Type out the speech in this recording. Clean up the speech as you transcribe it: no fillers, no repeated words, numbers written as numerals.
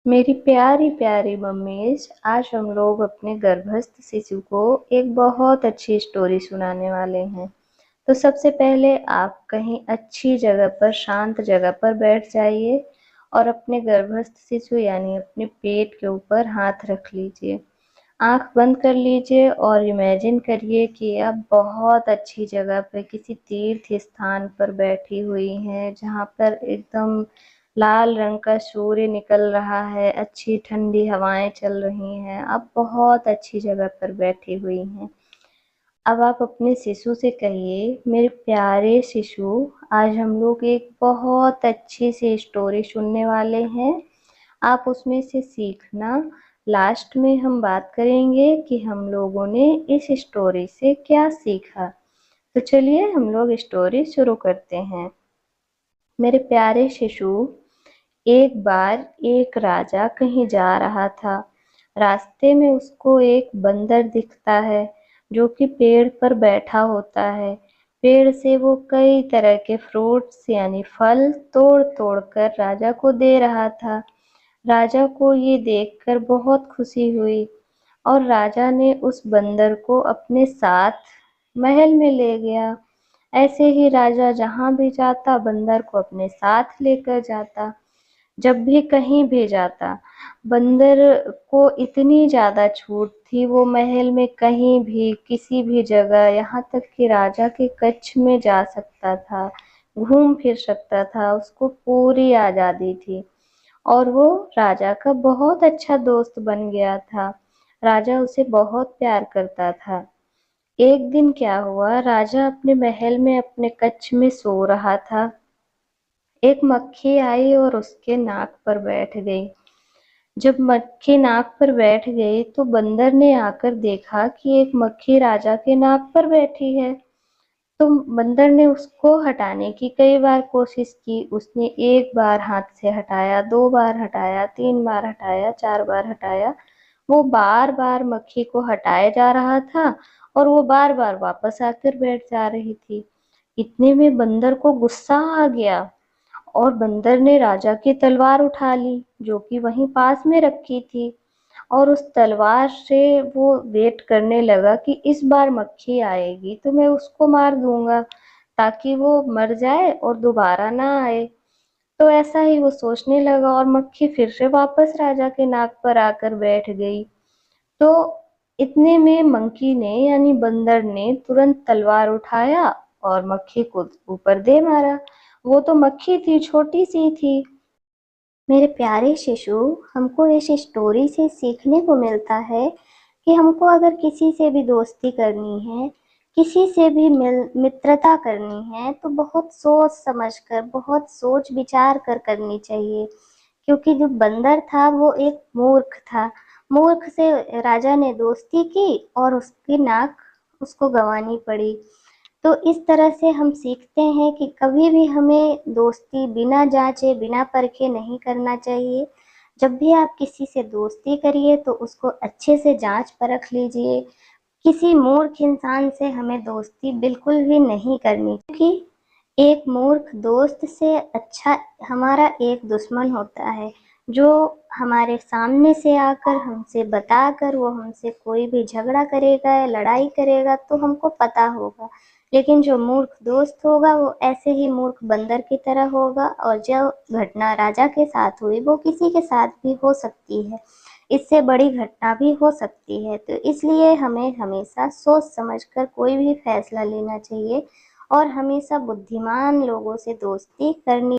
मेरी प्यारी प्यारी मम्मीज, आज हम लोग अपने गर्भस्थ शिशु को एक बहुत अच्छी स्टोरी सुनाने वाले हैं। तो सबसे पहले आप कहीं अच्छी जगह पर, शांत जगह पर बैठ जाइए और अपने गर्भस्थ शिशु यानी अपने पेट के ऊपर हाथ रख लीजिए। आंख बंद कर लीजिए और इमेजिन करिए कि आप बहुत अच्छी जगह पर किसी तीर्थ स्थान पर बैठी हुई हैं, जहाँ पर एकदम लाल रंग का सूर्य निकल रहा है, अच्छी ठंडी हवाएं चल रही हैं, आप बहुत अच्छी जगह पर बैठी हुई हैं। अब आप अपने शिशु से कहिए, मेरे प्यारे शिशु, आज हम लोग एक बहुत अच्छी सी स्टोरी सुनने वाले हैं। आप उसमें से सीखना। लास्ट में हम बात करेंगे कि हम लोगों ने इस स्टोरी से क्या सीखा। तो चलिए हम लोग स्टोरी शुरू करते हैं। मेरे प्यारे शिशु, एक बार एक राजा कहीं जा रहा था। रास्ते में उसको एक बंदर दिखता है, जो कि पेड़ पर बैठा होता है। पेड़ से वो कई तरह के फ्रूट्स यानी फल तोड़ तोड़ कर राजा को दे रहा था। राजा को ये देखकर बहुत खुशी हुई और राजा ने उस बंदर को अपने साथ महल में ले गया। ऐसे ही राजा जहाँ भी जाता बंदर को अपने साथ लेकर जाता। जब भी कहीं भी जाता, बंदर को इतनी ज्यादा छूट थी, वो महल में कहीं भी किसी भी जगह, यहाँ तक कि राजा के कक्ष में जा सकता था, घूम फिर सकता था, उसको पूरी आजादी थी। और वो राजा का बहुत अच्छा दोस्त बन गया था। राजा उसे बहुत प्यार करता था। एक दिन क्या हुआ, राजा अपने महल में अपने कक्ष में सो रहा था। एक मक्खी आई और उसके नाक पर बैठ गई। जब मक्खी नाक पर बैठ गई तो बंदर ने आकर देखा कि एक मक्खी राजा के नाक पर बैठी है। तो बंदर ने उसको हटाने की कई बार कोशिश की। उसने एक बार हाथ से हटाया, दो बार हटाया, तीन बार हटाया, चार बार हटाया। वो बार बार मक्खी को हटाए जा रहा था और वो बार बार वापस आकर बैठ जा रही थी। इतने में बंदर को गुस्सा आ गया और बंदर ने राजा की तलवार उठा ली, जो कि वहीं पास में रखी थी। और उस तलवार से वो वेट करने लगा कि इस बार मक्खी आएगी तो मैं उसको मार दूंगा, ताकि वो मर जाए और दोबारा ना आए। तो ऐसा ही वो सोचने लगा और मक्खी फिर से वापस राजा के नाक पर आकर बैठ गई। तो इतने में मंकी ने यानी बंदर ने तुरंत तलवार उठाया और मक्खी को ऊपर दे मारा। वो तो मक्खी थी, छोटी सी थी। मेरे प्यारे शिशु, हमको इस स्टोरी से सीखने को मिलता है कि हमको अगर किसी से भी दोस्ती करनी है, किसी से भी मित्रता करनी है, तो बहुत सोच समझ कर, बहुत सोच विचार कर करनी चाहिए। क्योंकि जो बंदर था वो एक मूर्ख था। मूर्ख से राजा ने दोस्ती की और उसकी नाक उसको गंवानी पड़ी। तो इस तरह से हम सीखते हैं कि कभी भी हमें दोस्ती बिना जांचे, बिना परखे नहीं करना चाहिए। जब भी आप किसी से दोस्ती करिए तो उसको अच्छे से जांच परख लीजिए। किसी मूर्ख इंसान से हमें दोस्ती बिल्कुल भी नहीं करनी, क्योंकि एक मूर्ख दोस्त से अच्छा हमारा एक दुश्मन होता है, जो हमारे सामने से आकर हमसे बताकर वो हमसे कोई भी झगड़ा करेगा या लड़ाई करेगा तो हमको पता होगा। लेकिन जो मूर्ख दोस्त होगा वो ऐसे ही मूर्ख बंदर की तरह होगा, और जो घटना राजा के साथ हुई वो किसी के साथ भी हो सकती है। इससे बड़ी घटना भी हो सकती है। तो इसलिए हमें हमेशा सोच समझकर कोई भी फैसला लेना चाहिए और हमेशा बुद्धिमान लोगों से दोस्ती करनी